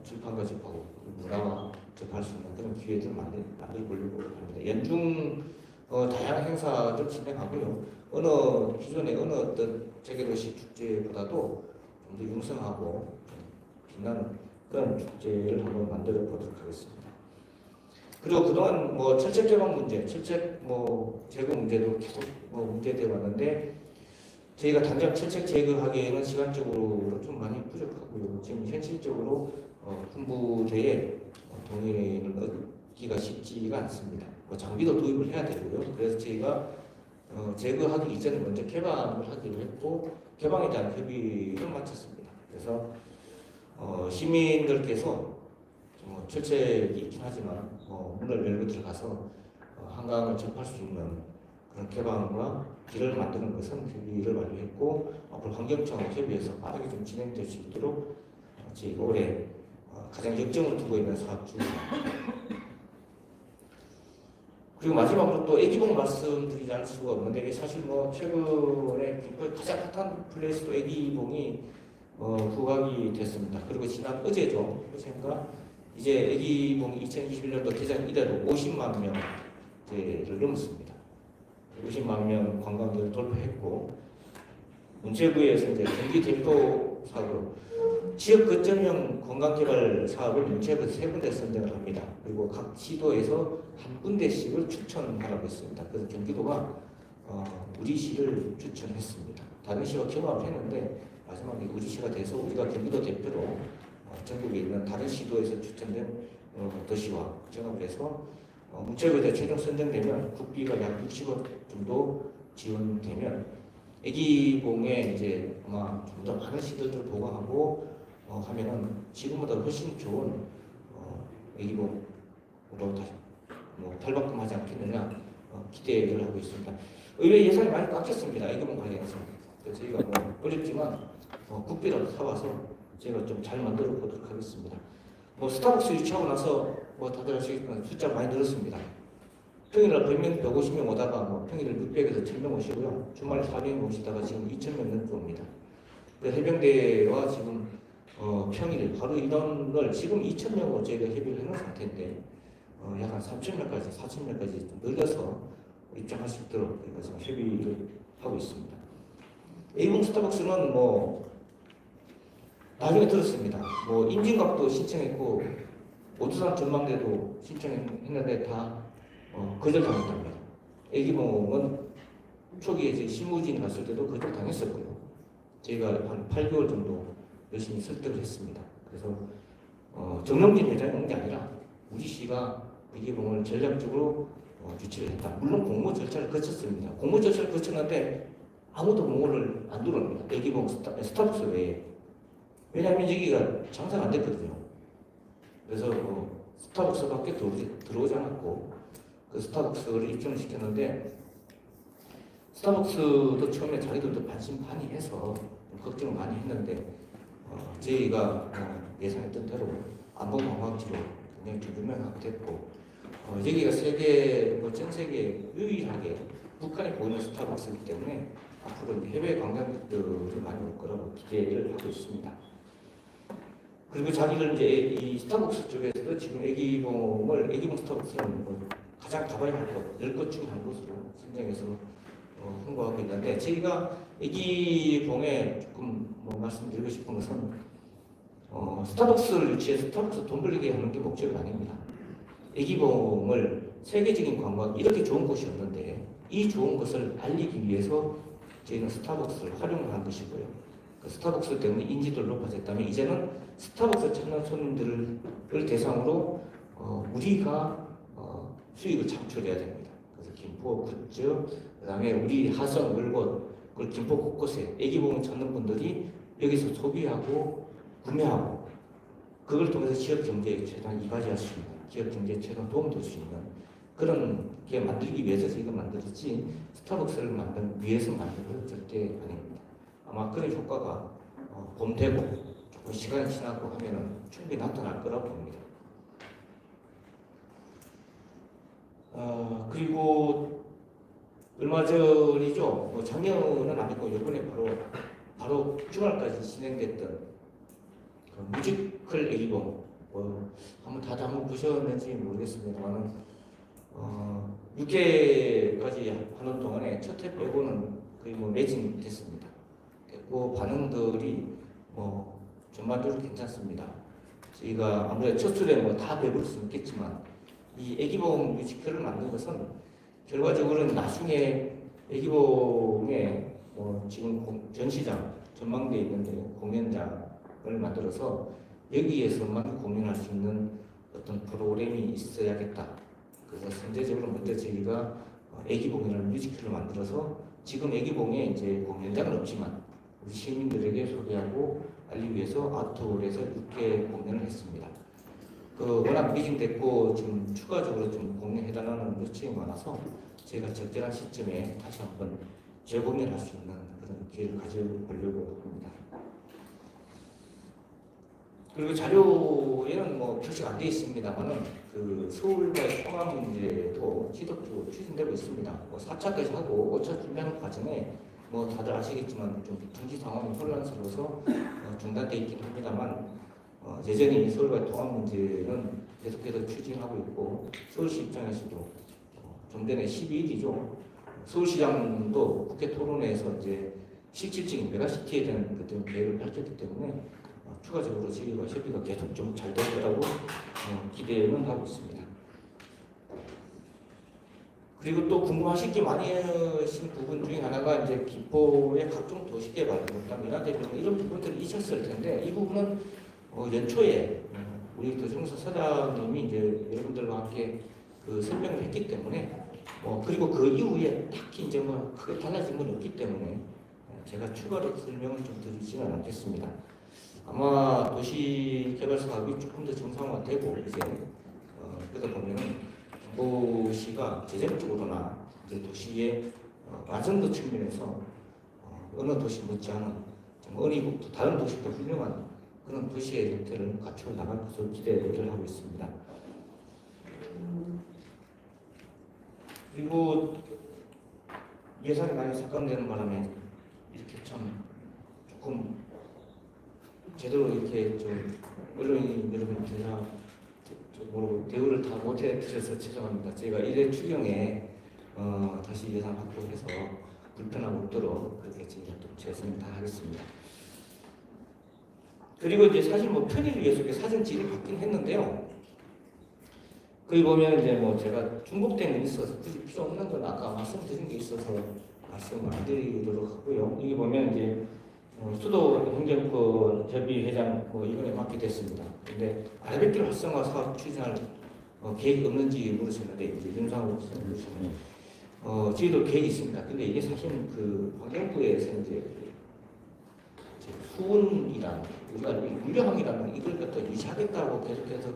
출판과 접하고 문화와 접할 수 있는 그런 기회들을 만들어보려고 합니다. 연중 다양한 행사를 진행하고요. 기존의 어느 어떤 체계도시 축제보다도 좀 더 융성하고 빛나는 그런 축제를 한번 만들어 보도록 하겠습니다. 그리고 그동안 뭐 철책 개방 문제, 철책 제거 문제도 계속 문제되어 왔는데 저희가 당장 철책 제거하기에는 시간적으로 좀 많이 부족하고요. 지금 현실적으로 군부대의 동의를 얻기가 쉽지가 않습니다. 장비도 도입을 해야 되고요. 그래서 저희가 제거하기 이전에 먼저 개방을 하기로 했고 개방에 대한 협의를 마쳤습니다. 그래서 시민들께서 철책이 있긴 하지만 문을 열고 들어가서 한강을 접할 수 있는 그런 개방과 길을 만드는 것은 협의를 완료했고 앞으로 환경청 협의해서 빠르게 좀 진행될 수 있도록 저희가 올해 가장 역점을 두고 있는 사업 중입니다. 그리고 마지막으로 또 애기봉 말씀드리지 않을 수가 없는데 사실 최근에 김포의 가장 핫한 플레이스도 애기봉이 부각이 됐습니다. 그리고 지난 어제인가 이제 애기봉이 2021년도 개장 이래로 50만 명대를 넘었습니다. 50만 명 관광객을 돌파했고 문체부에서 이제 경기 대표 사업으로 지역 거점형 관광개발 사업을 문체부에서 3군데 선정을 합니다. 그리고 각 시도에서 한 군데씩을 추천하라고 했습니다. 그래서 경기도가 우리 시를 추천했습니다. 다른 시와 경합을 했는데 마지막에 우리 시가 돼서 우리가 경기도 대표로 전국에 있는 다른 시도에서 추천된 도시와 경합을 해서 문체부에 최종 선정되면 국비가 약 60억 정도 지원되면 애기봉에 이제 아마 좀 더 많은 시설들을 보강하고 하면은 지금보다 훨씬 좋은 애기봉으로 다시 탈바꿈하지 않겠느냐 기대를 하고 있습니다. 의외 예산이 많이 깎였습니다. 애기봉 관련해서. 그래서 저희가 어렵지만 국비라도 사와서 제가 좀 잘 만들어 보도록 하겠습니다. 스타벅스 유치하고 나서 다들 아시겠지만 숫자 많이 늘었습니다. 평일날 100명, 150명 오다가 평일에 600에서 1000명 오시고요. 주말에 400명 오시다가 지금 2000명 넘게 옵니다. 해병대와 지금 평일 하루 인원을 지금 2000명으로 저희가 협의를 해놓은 상태인데 약 한 3000명까지, 4000명까지 좀 늘려서 입장할 수 있도록 저희가 지금 협의를 하고 있습니다. A봉 스타벅스는 나중에 들었습니다. 임진각도 신청했고 오두산 전망대도 신청했는데 다 거절당했답니다. 애기봉은 초기에 이제 실무진 갔을 때도 거절당했었고요. 저희가 한 8개월 정도 열심히 설득을 했습니다. 그래서 정영진 회장이 온 게 아니라 우리 시가 애기봉을 전략적으로 유치를 했다. 물론 공모 절차를 거쳤습니다. 공모 절차를 거쳤는데 아무도 공모를 안 들어옵니다. 애기봉 스타벅스 외에. 왜냐하면 여기가 장사가 안 됐거든요. 그래서 스타벅스밖에 들어오지 않았고 그 스타벅스를 입점을 시켰는데 스타벅스도 처음에 자기들도 반신반의해서 걱정을 많이 했는데 저희가 예상했던 대로 안봉관광지로 굉장히 좀 유명하게 됐고 여기가 전 세계 유일하게 북한에 보이는 스타벅스이기 때문에 앞으로 해외 관광객들이 많이 올 거라고 기대를 하고 있습니다. 그리고 자기들 이제 이 스타벅스 쪽에서 지금 애기봉 스타벅스는 가장 가봐야 할 것, 10곳 중 한 곳으로 선정해서 홍보하고 있는데 저희가 애기봉에 조금 말씀드리고 싶은 것은 스타벅스를 유치해서 스타벅스 돈 벌리게 하는 게 목적이 아닙니다. 애기봉을 세계적인 관광 이렇게 좋은 곳이었는데 이 좋은 것을 알리기 위해서 저희는 스타벅스를 활용을 한 것이고요. 그 스타벅스 때문에 인지도를 높아졌다면 이제는 스타벅스 찾는 손님들을 대상으로 우리가 수익을 창출해야 됩니다. 그래서 김포 굿즈, 그다음에 우리 하성, 월곶, 그리고 김포 곳곳에 애기봉을 찾는 분들이 여기서 소비하고 구매하고 그걸 통해서 지역 경제에 최대한 이바지할 수 있는, 지역 경제에 최대한 도움 될 수 있는 그런 게 만들기 위해서 저희가 만들었지 스타벅스를 위해서 만든 건 절대 아닙니다. 아마 그런 효과가 봄 되고 조금 시간이 지나고 하면은 충분히 나타날 거라고 봅니다. 그리고 얼마 전이죠. 작년은 아니고 이번에 바로 주말까지 진행됐던 그 뮤지컬 애기봉 한번 보셨는지 모르겠습니다만 6회까지 하는 동안에 첫 회 빼고는 거의 매진됐습니다. 그 반응들이 전반적으로 괜찮습니다. 저희가 아무래도 첫 술에 다 배부를 수는 있겠지만 이 애기봉 뮤지컬을 만든 것은 결과적으로는 나중에 애기봉에 지금 전시장 전망대에 있는데 공연장을 만들어서 여기에서만 공연할 수 있는 어떤 프로그램이 있어야겠다. 그래서 선제적으로 먼저 저희가 애기봉이라는 뮤지컬을 만들어서 지금 애기봉에 이제 공연장은 없지만 우리 시민들에게 소개하고 알리기 위해서 아트홀에서 6개 공연을 했습니다. 워낙 매진됐고 지금 추가적으로 좀 공연해달라는 요청이 많아서 제가 적절한 시점에 다시 한번 재공연할 수 있는 그런 기회를 가져보려고 합니다. 그리고 자료에는 표시가 안 되어 있습니다만은 그 서울과의 통합 문제도 지속적으로 추진되고 있습니다. 4차까지 하고 5차 준비하는 과정에 다들 아시겠지만 좀 정치 상황이 혼란스러워서 중단되어 있긴 합니다만 여전히 서울과의 통합 문제는 계속해서 추진하고 있고 서울시 입장에서도 좀 전에 12일이죠. 서울시장도 국회 토론회에서 이제 실질적인 메가시티에 대한 그런 계획을 밝혔기 때문에 추가적으로 저희와 협의가 계속 좀 잘 될 거라고 기대는 하고 있습니다. 그리고 또 궁금하신 게 많이 하신 부분 중에 하나가 이제 김포의 각종 도시개발, 미라대표 이런 부분들이 있었을 텐데 이 부분은 연초에 우리 도정서 사장님이 이제 여러분들과 함께 그 설명을 했기 때문에 그리고 그 이후에 딱히 이제 크게 달라진 건 없기 때문에 제가 추가로 설명을 좀 드리지는 않겠습니다. 아마 도시개발 사업이 조금 더 정상화되고 이제 그러다 보면은 정부시가 재정적으로나 이제 도시의 완성도 측면에서 어느 도시 못지않은 어느 다른 도시도 훌륭한 그런 도시의 형태를 갖춰 나갈 것으로 기대를 하고 있습니다. 그리고 예산이 많이 삭감되는 바람에 이렇게 참 조금 제대로 이렇게 좀 언론인 여러분들 대우를 다 못해 드려서 죄송합니다. 제가 1회 추경에 다시 예산 확보해서 불편함 없도록 그렇게 제가 또 최선을 다하겠습니다. 그리고 이제 사실 편의를 위해서 사진집이 바뀌긴 했는데요. 거기 보면 이제 제가 중복된 게 있어서 굳이 필요 없는 건 아까 말씀드린 게 있어서 말씀을 안 드리도록 하고요. 여기 보면 이제 수도 행정권 협의회장 이번에 맡게 됐습니다. 근데 아래뱃길 활성화 사업 추진할 계획이 없는지 물으셨는데 이제 윤상호 물으셨는데 저희도 계획이 있습니다. 근데 이게 사실 그 환경부에서 이제 수온이란 우리가 유려함이라는 이걸 갖다 유지하겠다고 계속해서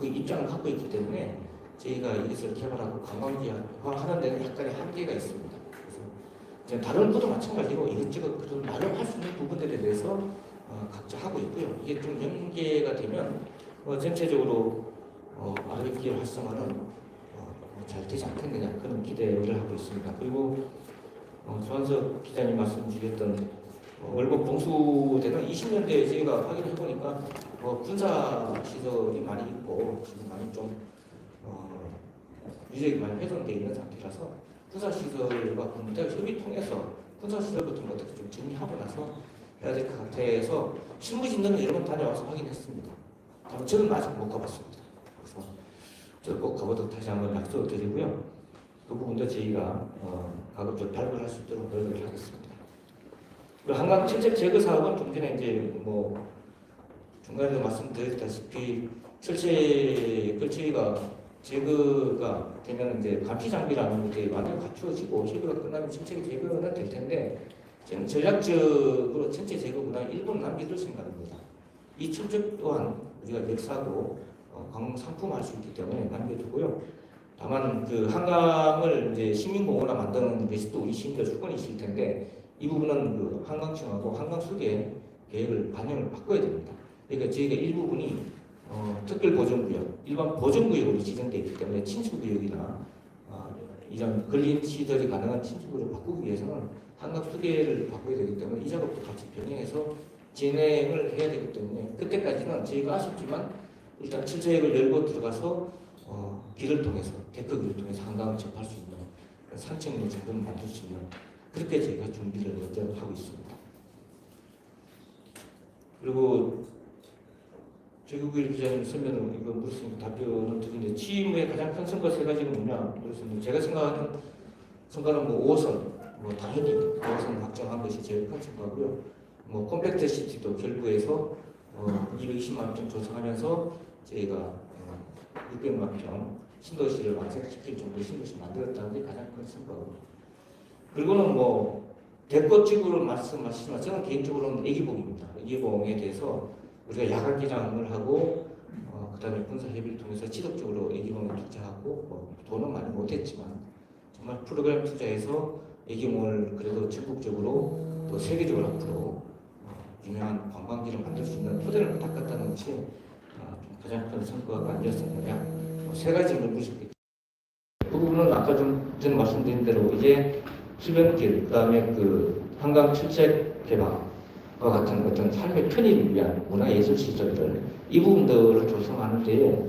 입장을 갖고 있기 때문에 저희가 이것을 개발하고 관광지화하는 데는 약간의 한계가 있습니다. 그래서 다른 부도 마찬가지로 이것저것 그런 나름 할 수 있는 부분들에 대해서 각자 하고 있고요. 이게 좀 연계가 되면 전체적으로 RFK 활성화는 잘 되지 않겠느냐 그런 기대를 하고 있습니다. 그리고 조한석 기자님 말씀 주셨던 월곡 봉수대는 20년대에 저희가 확인해 보니까 군사 시설이 많이 있고 지금 많이 좀 유적이 많이 훼손되어 있는 상태라서 군사 시설과 군대 협의 통해서 군사 시설 같은 것들 좀 정리하고 나서 해야 될 것 같아서 신무진들은 여러 번 다녀와서 확인했습니다. 다만 저는 아직 못 가봤습니다. 그래서 저 꼭 가보도록 다시 한번 약속을 드리고요. 그 부분도 저희가 가급적 발굴할 수 있도록 노력을 하겠습니다. 그리고 한강 철책 제거 사업은 좀 전에 이제 중간에도 말씀드렸다시피 철책가 제거가 되면 이제 감시 장비라는 게 완전히 갖추어지고 협의가 끝나면 철책 제거는 될 텐데 저는 전략적으로 전체 제거보다 일부는 남겨둘 생각입니다. 이 철책 또한 우리가 역사고 상품화할 수 있기 때문에 남겨두고요. 다만 그 한강을 이제 시민공원화 만드는 것이 또 우리 시민들 수건이 있을 텐데 이 부분은 그 한강청하고 한강수계 계획을 반영을 바꿔야 됩니다. 그러니까 저희가 일부분이 특별보전구역, 일반 보전구역으로 지정되어 있기 때문에 친수구역이나 이런 걸린 시설이 가능한 친수구역을 바꾸기 위해서는 한강수계를 바꿔야 되기 때문에 이 작업도 같이 병행해서 진행을 해야 되기 때문에 그때까지는 저희가 아쉽지만 일단 철저역을 열고 들어가서 길을 통해서 데크길을 통해서 한강을 접할 수 있는 산책로 정도는 만들 수 있는 그렇게 저희가 준비를 하고 있습니다. 그리고 최국일 기자님 설명을 이거 물었으니까 답변을 드리는데 취임의 가장 큰 성과 세 가지는 뭐냐 그렇습니다. 제가 생각하는 성과는 5호선 당연히 5호선 확정한 것이 제일 큰 성과고요. 컴팩트 시티도 결부해서 220만 평 조성하면서 저희가 600만 평 신도시를 완성시킬 정도의 신도시 만들었다는 게 가장 큰 성과고. 그리고는 대꽃집으로 말씀하시지만 저는 개인적으로는 애기봉입니다. 애기봉에 대해서 우리가 야간 기장을 하고 그다음에 군사 협의를 통해서 지속적으로 애기봉에 투자하고 돈은 많이 못했지만 정말 프로그램 투자해서 애기봉을 그래도 전국적으로 또 세계적으로 앞으로 유명한 관광지를 만들 수 있는 토대를 닦았다는 것이 가장 큰 성과가 아니었었느냐. 세 가지를 물으셨겠죠. 그 부분은 아까 좀 전에 말씀드린 대로 이제 수변길, 그다음에 그 한강 철책 개방과 같은 어떤 삶의 편의를 위한 문화예술 시설들 이 부분들을 조성하는 데에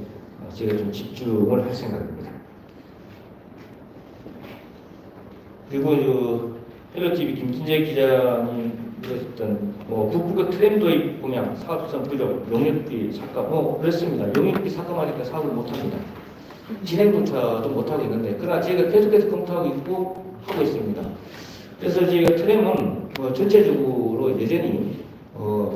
제가 좀 집중을 할 생각입니다. 그리고 협력TV 김진재 기자님 그랬던 국부가 트램 도입 공약, 사업성 부족, 용역비 삭감 그렇습니다. 용역비 삭감하니까 사업을 못합니다. 진행조차도 못하고 있는데 그러나 저희가 계속해서 검토하고 있고 하고 있습니다. 그래서 저희가 트램은 전체적으로 여전히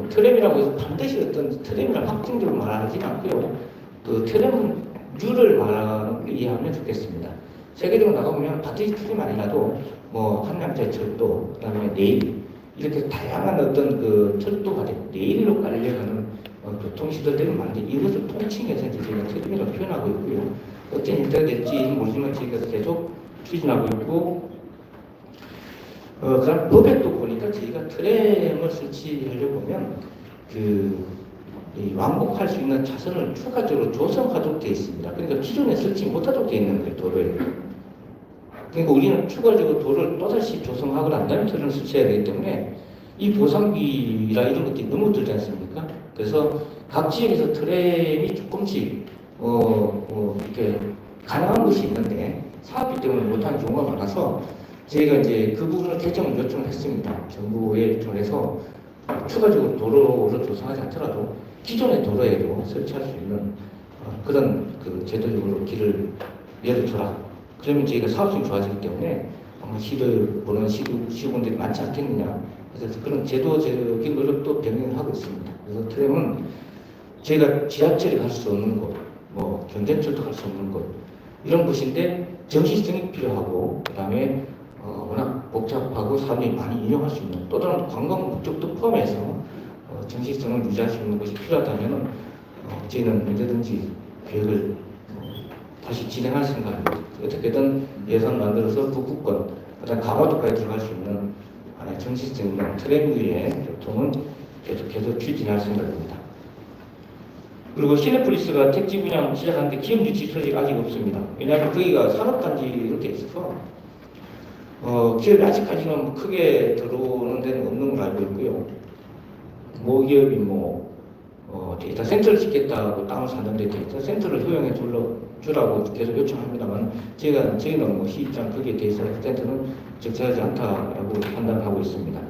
트램이라고 해서 반드시 어떤 트램이라는 확정적으로 말하지는 않고요. 그 트램류를 말하는 걸 이해하면 좋겠습니다. 세계적으로 나가보면 반드시 트램 아니라도 한양철도, 그다음에 레일 이렇게 다양한 어떤 그 철도가 되고 레일로 깔려가는 교통시설들이 많은데 이것을 통칭해서 저희가 트램이라고 표현하고 있고요. 어떤 일대가 될지 모르지만 저희가 계속 추진하고 있고 그다음 법에도 보니까 저희가 트램을 설치하려고 보면 왕복할 수 있는 차선을 추가적으로 조성하도록 되어 있습니다. 그러니까 기존에 설치 못하도록 되어 있는 거예요, 도로에. 그러니까 우리는 추가적으로 도로를 또다시 조성하고 난 다음에 트램을 설치해야 되기 때문에 이 보상비라 이런 것들이 너무 들지 않습니까? 그래서 각 지역에서 트램이 조금씩 이렇게 가능한 것이 있는데 사업비 때문에 못하는 경우가 많아서 저희가 이제 그 부분을 개정을 요청을 했습니다. 정부에 요청을 해서 추가적으로 도로를 조성하지 않더라도 기존의 도로에도 설치할 수 있는 그런 제도적으로 길을 열어줘라. 그러면 저희가 사업성이 좋아지기 때문에 시를 보는 시군들이 많지 않겠느냐. 그래서 그런 제도적인 노력도 병행을 하고 있습니다. 그래서 트램은 저희가 지하철이 갈 수 없는 곳,
경전철도 할 수 없는 것 이런 것인데 정시성이 필요하고 그다음에 워낙 복잡하고 사람이 많이 이용할 수 있는 또 다른 관광 목적도 포함해서 정시성을 유지할 수 있는 것이 필요하다면 저희는 언제든지 계획을 다시 진행할 생각입니다. 어떻게든 예산 만들어서 북부권 그다음 강화도까지 들어갈 수 있는 하나의 정시성 있는 트램 위의 교통은 계속해서 추진할 생각입니다. 그리고 시내폴리스가 택지 분양 시작하는데 기업 유치 소식 아직 없습니다. 왜냐하면 거기가 산업단지 이렇게 있어서 기업이 아직까지는 크게 들어오는 데는 없는 걸 알고 있고요. 모기업이 데이터 센터를 짓겠다고 땅을 샀는데 데이터 센터를 허용해 주라고 계속 요청합니다만 저희는 시입장 거기에 대해서 센터는 적절하지 않다고 판단하고 있습니다.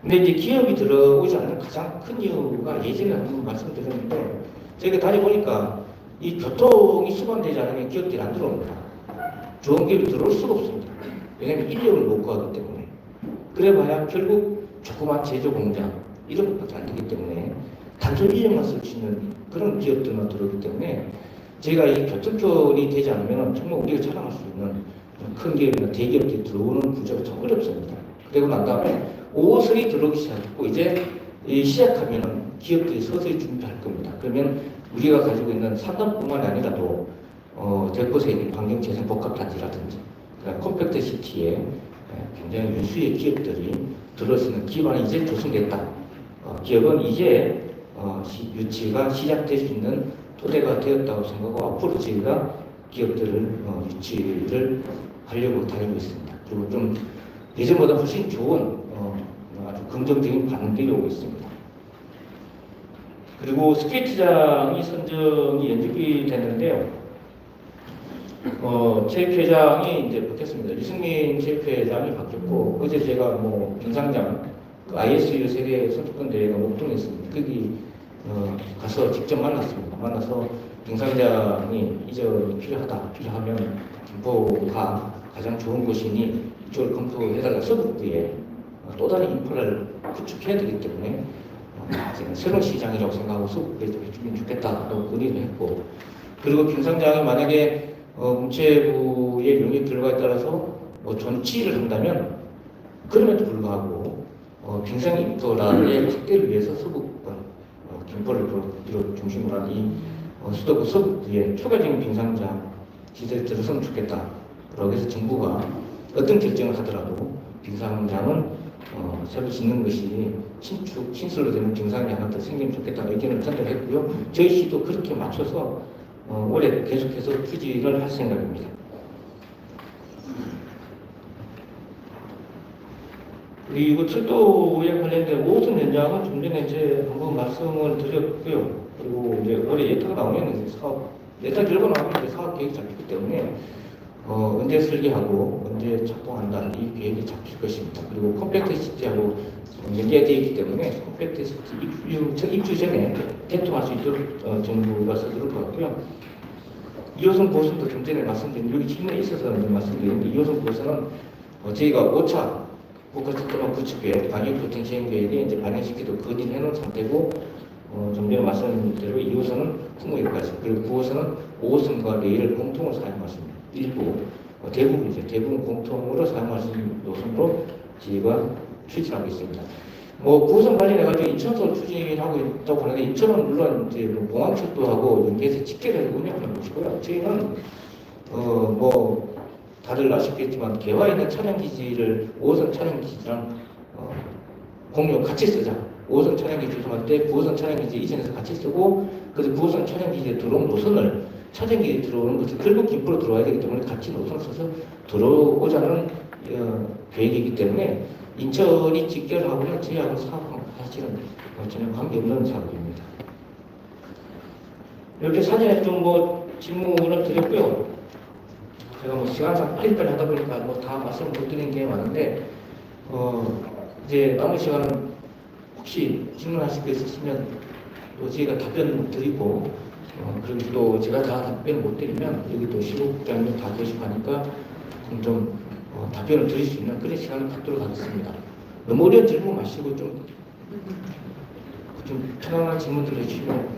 근데 이제 기업이 들어오지 않는 가장 큰 이유가 예전에 한번 말씀드렸는데 저희가 다녀보니까 이 교통이 수반되지 않으면 기업들이 안 들어옵니다. 좋은 기업이 들어올 수가 없습니다. 왜냐하면 인력을 못 구하기 때문에. 그래봐야 결국 조그만 제조 공장 이런 것밖에 안 되기 때문에 단순 인력만 쓸 수 있는 그런 기업들만 들어오기 때문에 저희가 이 교통편이 되지 않으면 정말 우리가 자랑할 수 있는 큰 기업이나 대기업들이 들어오는 구조가 참 어렵습니다. 그리고 난 다음에 5호선이 들어오기 시작했고 이제 시작하면 기업들이 서서히 준비할 겁니다. 그러면 우리가 가지고 있는 산업뿐만 아니라도 될 곳에 있는 환경재생복합단지라든지 컴팩트 시티에 굉장히 유수의 기업들이 들어올 수 있는 기반이 이제 조성됐다. 기업은 이제 유치가 시작될 수 있는 토대가 되었다고 생각하고 앞으로 저희가 기업들을 유치를 하려고 다니고 있습니다. 그리고 좀 예전보다 훨씬 좋은 아주 긍정적인 반응들이 오고 있습니다. 그리고 스케이트장이 선정이 연기이 됐는데요. 체육회장이 이제 바뀌었습니다. 유승민 체육회장이 바뀌었고 어제 제가 평상장 ISU 세계 선수권 대회가 목동했습니다. 거기 가서 직접 만났습니다. 만나서 평상장이 이전이 필요하면 김포가 가장 좋은 곳이니 이쪽을 검토해달라. 서북부에 또 다른 인프라를 구축해야 되기 때문에 새로운 시장이라고 생각하고 서북부에 좀 해주면 좋겠다라고 건의를 했고 그리고 평상장이 만약에 문체부의 용역 결과에 따라서 전치를 한다면 그럼에도 불구하고 평상 인프라의 확대를 위해서 서북권 김포를 중심으로 한 이 수도권 서북부에 추가적인 평상장 시설이 들어서면 좋겠다라고 해서 정부가 어떤 결정을 하더라도 평상장은 새로 짓는 것이 신설로 되는 평상이 하나 더 생기면 좋겠다는 의견을 전달했고요. 저희 시도 그렇게 맞춰서 올해 계속해서 추진을 할 생각입니다. 그리고 철도에 관련된 5호선 연장은 좀 전에 이제 한번 말씀을 드렸고요. 그리고 이제 올해 예타가 나오면 예타 결과 나오면 이제 사업 계획이 잡히기 때문에 언제 설계하고 언제 착공한다 이 계획이 잡힐 것입니다. 그리고 컴팩트 시티하고 연계되어 있기 때문에 컴팩트 시티 입주 전에 개통할 수 있도록 정부가 서두를 것 같고요. 2호선 고선도 좀 전에 말씀드린 여기 질문에 있어서 말씀드렸는데 2호선 고선은 저희가 5차 국가철도망 구축계획 방역교통 시행계획에 이제 반영시키도 건의해 놓은 상태고 좀 전에 말씀드린 대로 2호선은 풍무역까지 그리고 9호선은 5호선과 레일을 공통으로 사용할 수 있는 일부 대부분 공통으로 사용할 수 있는 노선으로 저희가 추진하고 있습니다. 9호선 관련해가지고 인천도 추진하고 있다고 하는데 인천은 물론 이제 공항철도하고 연계해서 직계를 운영하는 것이고요. 저희는 다들 아시겠지만 개화 있는 차량기지를 5호선 차량기지랑 공유 같이 쓰자. 5호선 차량기지 조성할 때 9호선 차량기지 이전에서 같이 쓰고 그래서 9호선 차량기지에 들어온 노선을 차량기지에 들어오는 것을 결국 김포로 들어와야 되기 때문에 같이 노선을 써서 들어오자는 계획이기 때문에 인천이 직결하고는 저희하고 사업은 사실은 전혀 관계없는 사업입니다. 이렇게 사전에 좀 질문을 드렸고요. 제가 시간상 빨리빨리 하다 보니까 다 말씀을 못 드리는 게 많은데 이제 남은 시간은 혹시 질문하실 게 있으시면 또 저희가 답변을 드리고 그리고 또 제가 다 답변을 못 드리면 여기 또 시국장님 다 계시고 하니까 좀 답변을 드릴 수 있는 그런 시간을 갖도록 하겠습니다. 너무 어려운 질문 마시고 좀 편안한 질문들을 해주시면